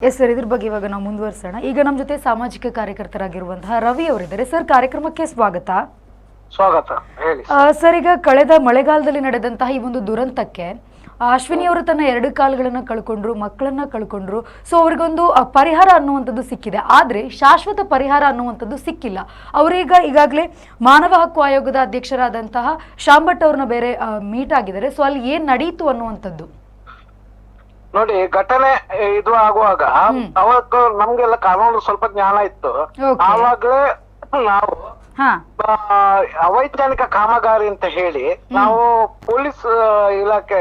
Yes sir, ಇದ್ರ ಬಗ್ಗೆ ಇವಾಗ ನಾವು ಮುಂದುವರಿಸೋಣ. ಈಗ ನಮ್ಮ ಜೊತೆ ಸಾಮಾಜಿಕ ಕಾರ್ಯಕರ್ತರಾಗಿರುವಂತಹ ರವಿ ಅವರಿದ್ದಾರೆ. ಸರ್, ಕಾರ್ಯಕ್ರಮಕ್ಕೆ ಸ್ವಾಗತ. ಸ್ವಾಗತ. ಹೇಳಿ ಸರ್, ಈಗ ಕಳೆದ ಮಳೆಗಾಲದಲ್ಲಿ ನಡೆದಂತಹ ಈ ಒಂದು ದುರಂತಕ್ಕೆ ಅಶ್ವಿನಿ ಅವರು ತನ್ನ 2 ಕಾಲುಗಳನ್ನ ಕಳ್ಕೊಂಡ್ರು, ಮಕ್ಕಳನ್ನ ಕಳ್ಕೊಂಡ್ರು. ಸೊ ಅವ್ರಿಗೊಂದು ಪರಿಹಾರ ಅನ್ನುವಂಥದ್ದು ಸಿಕ್ಕಿದೆ, ಆದ್ರೆ ಶಾಶ್ವತ ಪರಿಹಾರ ಅನ್ನುವಂಥದ್ದು ಸಿಕ್ಕಿಲ್ಲ. ಅವರೀಗ ಈಗಾಗಲೇ ಮಾನವ ಹಕ್ಕು ಆಯೋಗದ ಅಧ್ಯಕ್ಷರಾದಂತಹ ಶಾಂಭಟ್ ಅವ್ರನ್ನ ಬೇರೆ ಮೀಟ್ ಆಗಿದ್ದಾರೆ. ಸೊ ಅಲ್ಲಿ ಏನ್ ನಡೀತು ಅನ್ನುವಂಥದ್ದು ನೋಡಿ, ಘಟನೆ ಇದು ಆಗುವಾಗ ಅವಾಗ ನಮ್ಗೆಲ್ಲ ಕಾನೂನು ಸ್ವಲ್ಪ ಜ್ಞಾನ ಇತ್ತು. ಆವಾಗ್ಲೇ ನಾವು ಅವೈಜ್ಞಾನಿಕ ಕಾಮಗಾರಿ ಅಂತ ಹೇಳಿ ನಾವು ಪೊಲೀಸ್ ಇಲಾಖೆ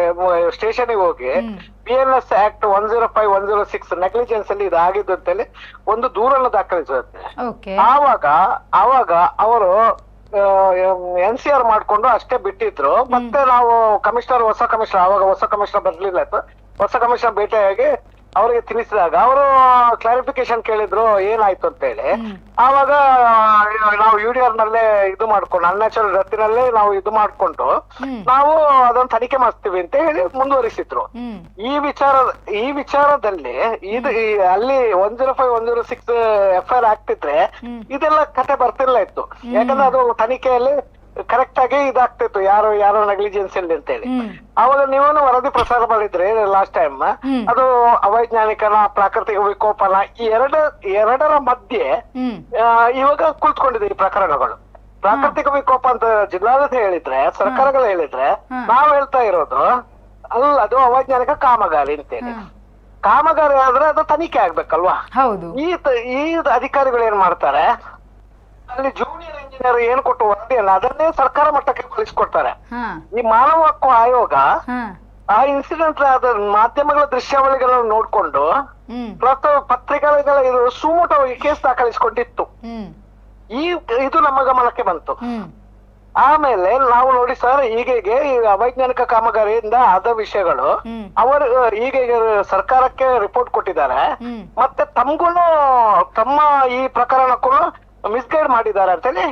ಸ್ಟೇಷನ್ಗೆ ಹೋಗಿ PNS ಆಕ್ಟ್ 105, 106 ನೆಗ್ಲಿಜೆನ್ಸ್ ಅಲ್ಲಿ ಇದಾಗಿದ್ದು ಅಂತೇಳಿ ಒಂದು ದೂರನ್ನು ದಾಖಲಿಸುತ್ತೆ. ಆವಾಗ ಅವರು NCR ಮಾಡ್ಕೊಂಡು ಅಷ್ಟೇ ಬಿಟ್ಟಿದ್ರು. ಮತ್ತೆ ನಾವು ಹೊಸ ಕಮಿಷನರ್ ಬರ್ಲಿಲ್ಲ, ಹೊಸ ಕಮಿಷನರ್ ಭೇಟಿಯಾಗಿ ಅವ್ರಿಗೆ ತಿಳಿಸಿದಾಗ ಅವರು ಕ್ಲಾರಿಫಿಕೇಶನ್ ಕೇಳಿದ್ರು ಏನಾಯ್ತು ಅಂತ ಹೇಳಿ. ಆವಾಗ ನಾವು UDR ನಲ್ಲೇ ಇದು ಮಾಡ್ಕೊಂಡು ಅನ್ಯಾಚುರಲ್ ಡೆತ್ನಲ್ಲೇ ನಾವು ಇದು ಮಾಡ್ಕೊಂಡು ನಾವು ಅದನ್ನ ತನಿಖೆ ಮಾಡಿಸ್ತೀವಿ ಅಂತ ಹೇಳಿ ಮುಂದುವರಿಸಿದ್ರು. ಈ ವಿಚಾರದಲ್ಲಿ ಇದು ಅಲ್ಲಿ 105, 106 FIR ಆಗ್ತಿದ್ರೆ ಇದೆಲ್ಲ ಕತೆ ಬರ್ತಿರ್ಲ ಇತ್ತು. ಯಾಕಂದ್ರೆ ಅದು ತನಿಖೆಯಲ್ಲಿ ಕರೆಕ್ಟ್ ಆಗಿ ಇದಾಗ್ತಿತ್ತು, ಯಾರೋ ನೆಗ್ಲಿಜೆನ್ಸ್ ಇಲ್ಲಿ ಅಂತ ಹೇಳಿ. ಅವಾಗ ನೀವೇನು ವರದಿ ಪ್ರಸಾರ ಮಾಡಿದ್ರಿ ಲಾಸ್ಟ್ ಟೈಮ್. ಅದು ಅವೈಜ್ಞಾನಿಕನ, ಪ್ರಾಕೃತಿಕ ವಿಕೋಪನ, ಈ ಎರಡರ ಮಧ್ಯೆ ಇವಾಗ ಕುಳಿತುಕೊಂಡಿದೆ ಈ ಪ್ರಕರಣಗಳು. ಪ್ರಾಕೃತಿಕ ವಿಕೋಪ ಅಂತ ಜಿಲ್ಲಾಡಳಿತ ಹೇಳಿದ್ರೆ, ಸರ್ಕಾರಗಳು ಹೇಳಿದ್ರೆ, ನಾವ್ ಹೇಳ್ತಾ ಇರೋದು ಅದು ಅವೈಜ್ಞಾನಿಕ ಕಾಮಗಾರಿ ಅಂತೇಳಿ. ಕಾಮಗಾರಿ ಆದ್ರೆ ಅದು ತನಿಖೆ ಆಗ್ಬೇಕಲ್ವಾ? ಈ ಅಧಿಕಾರಿಗಳು ಏನ್ ಮಾಡ್ತಾರೆ, ಅಲ್ಲಿ ಜೂನಿಯರ್ ಇಂಜಿನಿಯರ್ ಏನ್ ಕೊಟ್ಟು ವರದಿಯಲ್ಲ ಅದನ್ನೇ ಸರ್ಕಾರ ಮಟ್ಟಕ್ಕೆ ಕಳಿಸ್ಕೊಡ್ತಾರೆ. ಈ ಮಾನವ ಹಕ್ಕು ಆಯೋಗ ಆ ಇನ್ಸಿಡೆಂಟ್ ಮಾಧ್ಯಮಗಳ ದೃಶ್ಯಾವಳಿಗಳನ್ನು ನೋಡ್ಕೊಂಡು ಪತ್ರಿಕೆಗಳ ಇದು ಸುಮೋಟವಾಗಿ ಕೇಸ್ ದಾಖಲಿಸಿಕೊಂಡಿತ್ತು. ಇದು ನಮ್ಮ ಗಮನಕ್ಕೆ ಬಂತು. ಆಮೇಲೆ ನಾವು ನೋಡಿ ಸರ್, ಈಗ ಅವೈಜ್ಞಾನಿಕ ಕಾಮಗಾರಿಯಿಂದ ಆದ ವಿಷಯಗಳು ಅವರು ಈಗ ಸರ್ಕಾರಕ್ಕೆ ರಿಪೋರ್ಟ್ ಕೊಟ್ಟಿದ್ದಾರೆ. ಮತ್ತೆ ತಮ್ಮ ಈ ಪ್ರಕರಣಕ್ಕೂ ಮಿಸ್ಗೈಡ್ ಮಾಡಿದ್ದಾರೆ ಅಂತೇಳಿ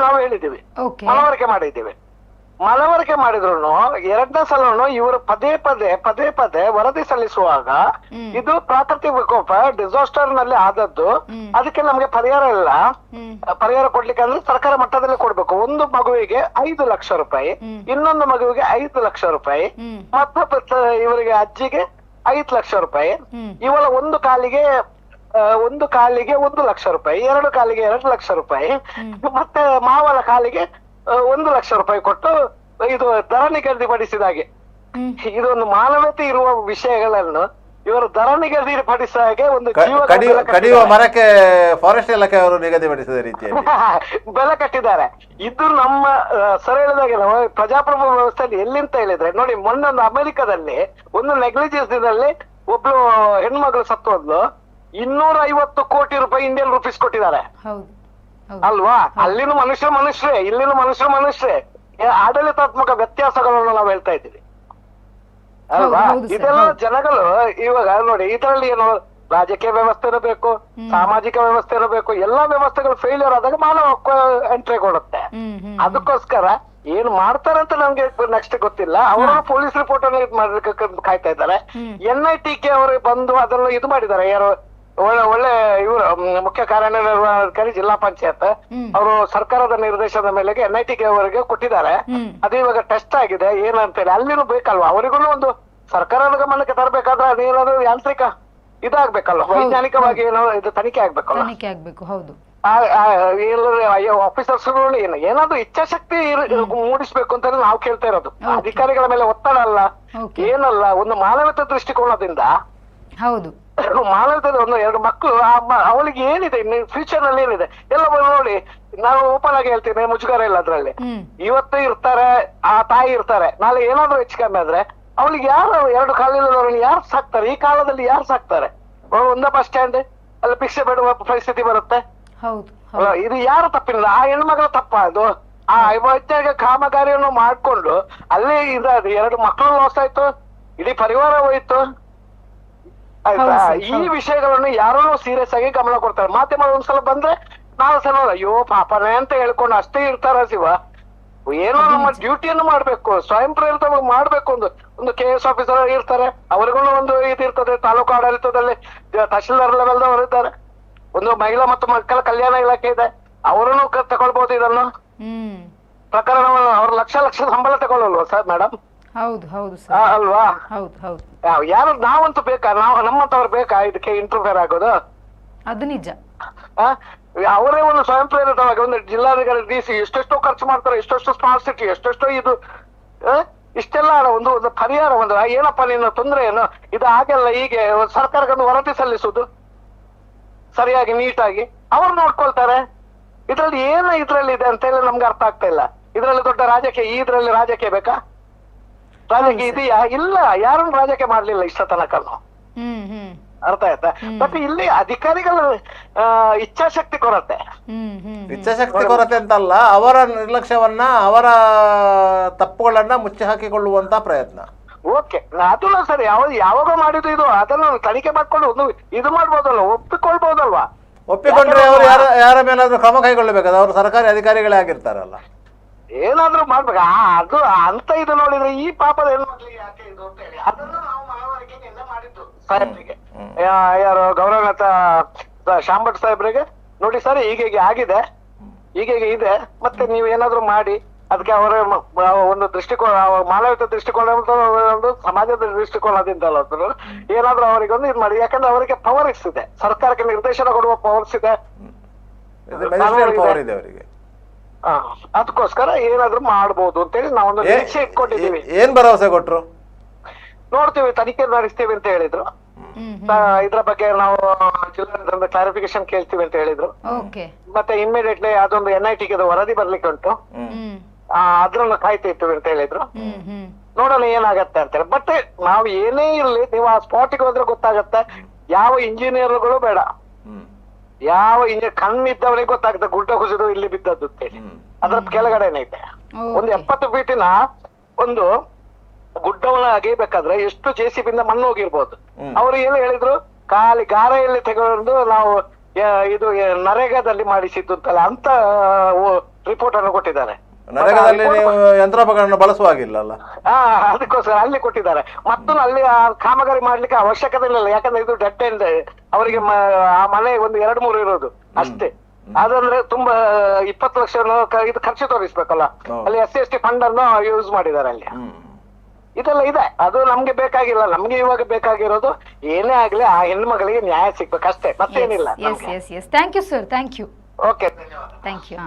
ನಾವು ಹೇಳಿದೀವಿ, ಮನವರಿಕೆ ಮಾಡಿದ್ರು. 2ನೇ ಸಲನು ಇವರು ಪದೇ ಪದೇ ವರದಿ ಸಲ್ಲಿಸುವಾಗ ಇದು ಪ್ರಾಕೃತಿಕ ವಿಕೋಪ ಡಿಸಾಸ್ಟರ್ ನಲ್ಲಿ ಆದದ್ದು, ಅದಕ್ಕೆ ನಮ್ಗೆ ಪರಿಹಾರ ಇಲ್ಲ, ಪರಿಹಾರ ಕೊಡ್ಲಿಕ್ಕೆ ಅಂದ್ರೆ ಸರ್ಕಾರ ಮಟ್ಟದಲ್ಲಿ ಕೊಡ್ಬೇಕು. ಒಂದು ಮಗುವಿಗೆ 5 ಲಕ್ಷ ರೂಪಾಯಿ, ಇನ್ನೊಂದು ಮಗುವಿಗೆ 5 ಲಕ್ಷ ರೂಪಾಯಿ, ಮತ್ತೆ ಇವರಿಗೆ ಅಜ್ಜಿಗೆ 5 ಲಕ್ಷ ರೂಪಾಯಿ, ಇವಳ ಒಂದು ಕಾಲಿಗೆ 1 ಲಕ್ಷ ರೂಪಾಯಿ, 2 ಕಾಲಿಗೆ 2 ಲಕ್ಷ ರೂಪಾಯಿ, ಮತ್ತೆ ಮಾವನ ಕಾಲಿಗೆ 1 ಲಕ್ಷ ರೂಪಾಯಿ ಕೊಟ್ಟು ಇದು ದರ ನಿಗದಿಪಡಿಸಿದಾಗೆ. ಇದೊಂದು ಮಾನವತೆ ಇರುವ ವಿಷಯಗಳನ್ನು ಇವರು ದರ ನಿಗದಿಪಡಿಸಿದ ಹಾಗೆ ಒಂದು ಕಡಿಯುವ ಮರಕ್ಕೆ ಫಾರೆಸ್ಟ್ ಇಲಾಖೆ ಅವರು ನಿಗದಿಪಡಿಸಿದ ರೀತಿಯಲ್ಲಿ ಬೆಲೆ ಕಟ್ಟಿದ್ದಾರೆ. ಇದು ನಮ್ಮ ಸರ್ ಹೇಳಿದಾಗೆ ಪ್ರಜಾಪ್ರಭುತ್ವ ವ್ಯವಸ್ಥೆಯಲ್ಲಿ ಎಲ್ಲಿಂತ ಹೇಳಿದ್ರೆ ನೋಡಿ, ಮೊನ್ನೊಂದು ಅಮೆರಿಕದಲ್ಲಿ ಒಂದು ನೆಗ್ಲಿಜೆನ್ಸ್ ದಿನಲ್ಲಿ ಒಬ್ಳು ಹೆಣ್ಮಗಳು ಸತ್ತೋದ್ಲು, 250 ಕೋಟಿ ರೂಪಾಯಿ ಇಂಡಿಯನ್ ರುಪೀಸ್ ಕೊಟ್ಟಿದ್ದಾರೆ ಅಲ್ವಾ? ಅಲ್ಲಿನ ಮನುಷ್ಯರೇ, ಇಲ್ಲಿನ ಮನುಷ್ಯರೇ. ಆಡಳಿತಾತ್ಮಕ ವ್ಯತ್ಯಾಸಗಳನ್ನು ನಾವು ಹೇಳ್ತಾ ಇದ್ದೀವಿ ಅಲ್ವಾ? ಇದೆಲ್ಲ ಜನಗಳು ಇವಾಗ ನೋಡಿ, ಇದರಲ್ಲಿ ಏನು ರಾಜಕೀಯ ವ್ಯವಸ್ಥೆನೂ ಬೇಕು, ಸಾಮಾಜಿಕ ವ್ಯವಸ್ಥೆನೂ ಬೇಕು. ಎಲ್ಲಾ ವ್ಯವಸ್ಥೆಗಳು ಫೇಲ್ಯೂರ್ ಆದಾಗ ಮಾನವ ಹಕ್ಕು ಎಂಟ್ರಿ ಕೊಡುತ್ತೆ. ಅದಕ್ಕೋಸ್ಕರ ಏನ್ ಮಾಡ್ತಾರೆ ಅಂತ ನಮ್ಗೆ ನೆಕ್ಸ್ಟ್ ಗೊತ್ತಿಲ್ಲ. ಅವರು ಪೊಲೀಸ್ ರಿಪೋರ್ಟ್ ಅನ್ನು ಮಾಡ್ಲಿಕ್ಕೆ ಕಾಯ್ತಾ ಇದ್ದಾರೆ. NITK ಅವರು ಬಂದು ಅದನ್ನು ಇದು ಮಾಡಿದ್ದಾರೆ. ಯಾರು ಒಳ್ಳೆ ಇವರು ಮುಖ್ಯ ಕಾರ್ಯನಿರ್ವಹಣಾಧಿಕಾರಿ ಜಿಲ್ಲಾ ಪಂಚಾಯತ್ ಅವರು ಸರ್ಕಾರದ ನಿರ್ದೇಶನದ ಮೇಲೆಗೆ NITK ಅವರಿಗೆ ಕೊಟ್ಟಿದ್ದಾರೆ. ಅದು ಇವಾಗ ಟೆಸ್ಟ್ ಆಗಿದೆ ಏನಂತೇಳಿ. ಅಲ್ಲಿನೂ ಬೇಕಲ್ವಾ, ಅವರಿಗೂ ಒಂದು ಸರ್ಕಾರದ ಗಮನಕ್ಕೆ ತರಬೇಕಾದ್ರೆ ಅದೇನಾದ್ರು ಯಾಂತ್ರಿಕ ಇದಾಗ್ಬೇಕಲ್ವ, ವೈಜ್ಞಾನಿಕವಾಗಿ ಏನೋ ಇದು ತನಿಖೆ ಆಗ್ಬೇಕಲ್ವ, ಆಫೀಸರ್ಸ್ ಏನಾದ್ರು ಇಚ್ಛಾಶಕ್ತಿ ಮೂಡಿಸ್ಬೇಕು ಅಂತ ನಾವು ಕೇಳ್ತಾ ಇರೋದು. ಅಧಿಕಾರಿಗಳ ಮೇಲೆ ಒತ್ತಡ ಅಲ್ಲ, ಏನಲ್ಲ, ಒಂದು ಮಾನವೀಯತೆ ದೃಷ್ಟಿಕೋನದಿಂದ. ಮಾನವತೆ ಒಂದು 2 ಮಕ್ಕಳು, ಅವಳಿಗೆ ಏನಿದೆ ಫ್ಯೂಚರ್ ನಲ್ಲಿ ಏನಿದೆ ಎಲ್ಲ ನೋಡಿ. ನಾವು ಓಪನ್ ಆಗಿ ಹೇಳ್ತೀನಿ, ಮುಜುಗರ ಇಲ್ಲ ಅದ್ರಲ್ಲಿ. ಇವತ್ತು ಇರ್ತಾರೆ, ಆ ತಾಯಿ ಇರ್ತಾರೆ, ನಾಳೆ ಏನಾದ್ರು ಹೆಚ್ಚು ಕಮ್ಮಿ ಆದ್ರೆ ಅವಳಿಗೆ ಯಾರು 2 ಕಾಲಿಲ್ಲದವ್ರನ್ನ ಯಾರು ಸಾಕ್ತಾರೆ? ಈ ಕಾಲದಲ್ಲಿ ಯಾರು ಸಾಕ್ತಾರೆ? ಒಂದೇ ಬಸ್ ಸ್ಟ್ಯಾಂಡ್ ಅಲ್ಲಿ ಭಿಕ್ಷೆ ಬೇಡುವ ಪರಿಸ್ಥಿತಿ ಬರುತ್ತೆ. ಇದು ಯಾರು ತಪ್ಪಿಲ್ಲ, ಆ ಹೆಣ್ಮಗಳ ತಪ್ಪ ಅದು. ಆ ಅವೈಜ್ಞಾನಿಕ ಕಾಮಗಾರಿಯನ್ನು ಮಾಡ್ಕೊಂಡು ಅಲ್ಲಿ 2 ಮಕ್ಕಳು ಲಾಸ್ ಆಯ್ತು, ಇಡೀ ಪರಿವಾರ ಹೋಯ್ತು ಆಯ್ತಾ? ಈ ವಿಷಯಗಳನ್ನು ಯಾರೋ ಸೀರಿಯಸ್ ಆಗಿ ಗಮನ ಕೊಡ್ತಾರೆ. ಮಾಧ್ಯಮ ಒಂದ್ಸಲ ಬಂದ್ರೆ ನಾವು ಸಲ ಅಯ್ಯೋ ಪಾಪನೇ ಅಂತ ಹೇಳ್ಕೊಂಡು ಅಷ್ಟೇ ಇರ್ತಾರ ಶಿವ. ಏನೋ ನಮ್ಮ ಡ್ಯೂಟಿಯನ್ನು ಮಾಡ್ಬೇಕು, ಸ್ವಯಂ ಪ್ರೇರಿತವಾಗಿ ಮಾಡ್ಬೇಕು. ಒಂದು KS ಆಫೀಸರ್ ಇರ್ತಾರೆ, ಅವ್ರಿಗೂ ಒಂದು ಇದಿರ್ತದೆ. ತಾಲೂಕು ಆಡಳಿತದಲ್ಲಿ ತಹಶೀಲ್ದಾರ್ ಲೆವೆಲ್ದವರು ಇದ್ದಾರೆ. ಒಂದು ಮಹಿಳಾ ಮತ್ತು ಮಕ್ಕಳ ಕಲ್ಯಾಣ ಇಲಾಖೆ ಇದೆ, ಅವರನ್ನು ತಗೊಳ್ಬಹುದು ಇದನ್ನು. ಪ್ರಕರಣವನ್ನು ಅವ್ರ ಲಕ್ಷ ಸಂಬಳ ತಗೊಳ್ಳಲ್ವಾ ಸರ್ ಮೇಡಮ್? ಹೌದು ಹೌದು ಅಲ್ವಾ? ಹೌದು ಹೌದು. ಯಾರು ನಾವಂತೂ ಬೇಕಾ? ನಮ್ಮಂತವ್ರು ಬೇಕಾ ಇದಕ್ಕೆ ಇಂಟರ್ಫಿಯರ್ ಆಗೋದು? ಅದು ನಿಜ. ಅವರೇ ಒಂದು ಸ್ವಯಂ ಪ್ರೇರಿತವಾಗಿ ಒಂದು ಜಿಲ್ಲಾಧಿಕಾರಿ DC ಎಷ್ಟೆಷ್ಟೋ ಖರ್ಚು ಮಾಡ್ತಾರೆ, ಎಷ್ಟೆಷ್ಟು ಸ್ಮಾರ್ಟ್ ಸಿಟಿ, ಎಷ್ಟೆಷ್ಟೋ ಇದು ಇಷ್ಟೆಲ್ಲ ಒಂದು ಪರಿಹಾರ. ಒಂದು ಏನಪ್ಪ ನಿನ್ನ ತೊಂದ್ರೆ ಏನು, ಇದು ಹಾಗೆಲ್ಲ ಹೀಗೆ ಸರ್ಕಾರಕ್ಕೆ ಒಂದು ವರದಿ ಸಲ್ಲಿಸುದು ಸರಿಯಾಗಿ ನೀಟಾಗಿ ಅವ್ರು ನೋಡ್ಕೊಳ್ತಾರೆ. ಇದ್ರಲ್ಲಿ ಏನು ಇದ್ರಲ್ಲಿ ಇದೆ ಅಂತ ಹೇಳಿ ನಮ್ಗೆ ಅರ್ಥ ಆಗ್ತಾ ಇಲ್ಲ. ಇದ್ರಲ್ಲಿ ದೊಡ್ಡ ರಾಜಕೀಯ, ಇದ್ರಲ್ಲಿ ರಾಜಕೀಯ ಬೇಕಾ? ರಾಜಕೀಯ ಇದೆಯಾ? ಇಲ್ಲ, ಯಾರನ್ನು ರಾಜಕೀಯ ಮಾಡ್ಲಿಲ್ಲ ಇಷ್ಟ ತನಕ. ಅರ್ಥ ಆಯ್ತಾ? ಮತ್ತೆ ಇಲ್ಲಿ ಅಧಿಕಾರಿಗಳ ಇಚ್ಛಾಶಕ್ತಿ ಕೊರತೆ. ಇಚ್ಛಾಶಕ್ತಿ ಕೊರತೆ ಅಂತಲ್ಲ, ಅವರ ನಿರ್ಲಕ್ಷ್ಯವನ್ನ, ಅವರ ತಪ್ಪುಗಳನ್ನ ಮುಚ್ಚಿ ಹಾಕಿಕೊಳ್ಳುವಂತ ಪ್ರಯತ್ನ. ಓಕೆ, ಅದು ಸರಿ. ಯಾವಾಗ ಮಾಡಿದ್ದು ಇದು, ಅದನ್ನು ತನಿಖೆ ಮಾಡ್ಕೊಂಡು ಒಂದು ಇದು ಮಾಡ್ಬೋದಲ್ವ, ಒಪ್ಪಿಕೊಳ್ಬಹುದಲ್ವಾ? ಒಪ್ಪಿಕೊಂಡ್ರೆ ಅವರು ಯಾರ ಮೇಲಾದ್ರೂ ಕ್ರಮ ಕೈಗೊಳ್ಳಬೇಕಾದ, ಅವರು ಸರ್ಕಾರಿ ಅಧಿಕಾರಿಗಳೇ ಆಗಿರ್ತಾರಲ್ಲ, ಏನಾದ್ರೂ ಮಾಡ್ಬೇಕು. ಅದು ಅಂತ ಇದು ನೋಡಿದ್ರೆ ಈ ಪಾಪದ ಹೆಣ್ಮಕ್ಳಿಗೆ ಯಾಕೆ ಇದು ಅಂತ ಹೇಳಿ ಅದನ್ನು ನಾವು ಮನವರಿಕೆಯಿಂದ ಮಾಡಿದ್ದು ಸಾಹೇಬ್ರಿಗೆ, ಯಾರು ಗೌರವನಾಥ ಶಾಂಭಟ್ ಸಾಹೇಬ್ರಿಗೆ. ನೋಡಿ ಸರ್, ಹೀಗೆ ಆಗಿದೆ, ಹೀಗೆ ಇದೆ, ಮತ್ತೆ ನೀವು ಏನಾದ್ರು ಮಾಡಿ ಅದಕ್ಕೆ ಅವರ ಒಂದು ದೃಷ್ಟಿಕೋನ, ಮಾನವೀಯತೆ ದೃಷ್ಟಿಕೋನ, ಒಂದು ಸಮಾಜದ ದೃಷ್ಟಿಕೋನದಿಂದಲ್ಲ ಏನಾದ್ರೂ ಅವರಿಗೆ ಒಂದು ಇದು ಮಾಡಿ. ಯಾಕಂದ್ರೆ ಅವರಿಗೆ ಪವರ್ಸ್ ಇದೆ, ಸರ್ಕಾರಕ್ಕೆ ನಿರ್ದೇಶನ ಕೊಡುವ ಪವರ್ಸ್ ಇದೆ, ಪವರ್ ಇದೆ ಅವರಿಗೆ. ಅದಕ್ಕೋಸ್ಕರ ಏನಾದ್ರು ಮಾಡ್ಬೋದು ಅಂತೇಳಿ ನಾವೊಂದು ನಿರೀಕ್ಷೆ ಇಟ್ಕೊಂಡಿದ್ದೀವಿ. ಏನ್ ಭರವಸೆ ಕೊಟ್ರು? ನೋಡ್ತೀವಿ, ತನಿಖೆ ನಡೆಸ್ತೀವಿ ಅಂತ ಹೇಳಿದ್ರು. ಇದ್ರ ಬಗ್ಗೆ ನಾವು ಜಿಲ್ಲಾಡಳಿತದಿಂದ ಕ್ಲಾರಿಫಿಕೇಶನ್ ಕೇಳ್ತೀವಿ ಅಂತ ಹೇಳಿದ್ರು. ಮತ್ತೆ ಇಮಿಡಿಯೇಟ್ಲಿ ಅದೊಂದು NIT ಗೆ ವರದಿ ಬರ್ಲಿಕ್ಕೆ ಉಂಟು, ಅದ್ರನ್ನ ಕಾಯ್ತಿರ್ತೀವಿ ಅಂತ ಹೇಳಿದ್ರು. ನೋಡೋಣ ಏನಾಗತ್ತೆ ಅಂತ ಹೇಳಿ. ಬಟ್ ನಾವು ಏನೇ ಇರ್ಲಿ, ನೀವು ಆ ಸ್ಪಾಟಿಗೆ ಹೋದ್ರೆ ಗೊತ್ತಾಗತ್ತೆ. ಯಾವ ಇಂಜಿನಿಯರ್ಗಳು ಬೇಡ, ಯಾವ ಕಣ್ಣಿದ್ದವನಿಗೆ ಗೊತ್ತಾಗುತ್ತೆ ಗುಡ್ಡ ಕುಸಿದು ಇಲ್ಲಿ ಬಿದ್ದದ್ದು ಅಂತೇಳಿ. ಅದ್ರ ಕೆಳಗಡೆನೆ ಐತೆ ಒಂದು 70 ಫೀಟಿನ ಒಂದು ಗುಡ್ಡವನ್ನ ಅಗೆಯಬೇಕಾದ್ರೆ ಎಷ್ಟು JCB ಇಂದ ಮಣ್ಣು ಹೋಗಿರ್ಬೋದು. ಅವ್ರು ಏನು ಹೇಳಿದ್ರು, ಖಾಲಿ ಗಾರೆಯಲ್ಲಿ ತೆಗೆದು ನಾವು ಇದು ನರೇಗಾದಲ್ಲಿ ಮಾಡಿಸಿದ್ದು ಅಂತಲ್ಲ ಅಂತ ರಿಪೋರ್ಟ್ ಅನ್ನು ಕೊಟ್ಟಿದ್ದಾರೆ. ನರೇಗಾದಲ್ಲಿ ನೀವು ಯಂತ್ರೋಪಕರಣ ಬಳಸುವಾಗಿಲ್ಲ. ಅದಕ್ಕೋಸ್ಕರ ಅಲ್ಲಿ ಕೊಟ್ಟಿದ್ದಾರೆ. ಮತ್ತು ಅಲ್ಲಿ ಕಾಮಗಾರಿ ಮಾಡ್ಲಿಕ್ಕೆ ಅವಶ್ಯಕತೆ ಇಲ್ಲ, ಯಾಕಂದ್ರೆ ಇದು ಡೆಡ್ ಎಂಡ್. ಅವರಿಗೆ ಆ ಮನೆ ಒಂದು 2-3 ಇರೋದು ಅಷ್ಟೇ. ಅದಂದ್ರೆ ತುಂಬಾ 20 ಲಕ್ಷ ಇದು ಖರ್ಚು ತೋರಿಸ್ಬೇಕಲ್ಲ. ಅಲ್ಲಿ SC/ST ಫಂಡ್ ಅನ್ನು ಯೂಸ್ ಮಾಡಿದ್ದಾರೆ ಅಲ್ಲಿ. ಇದೆಲ್ಲ ಇದೆ, ಅದು ನಮ್ಗೆ ಬೇಕಾಗಿಲ್ಲ. ನಮ್ಗೆ ಇವಾಗ ಬೇಕಾಗಿರೋದು ಏನೇ ಆಗ್ಲಿ ಆ ಹೆಣ್ಮಗಳಿಗೆ ನ್ಯಾಯ ಸಿಗ್ಬೇಕಷ್ಟೇ, ಮತ್ತೇನಿಲ್ಲ. Thank you sir, thank you. Okay, ಧನ್ಯವಾದ. Thank you.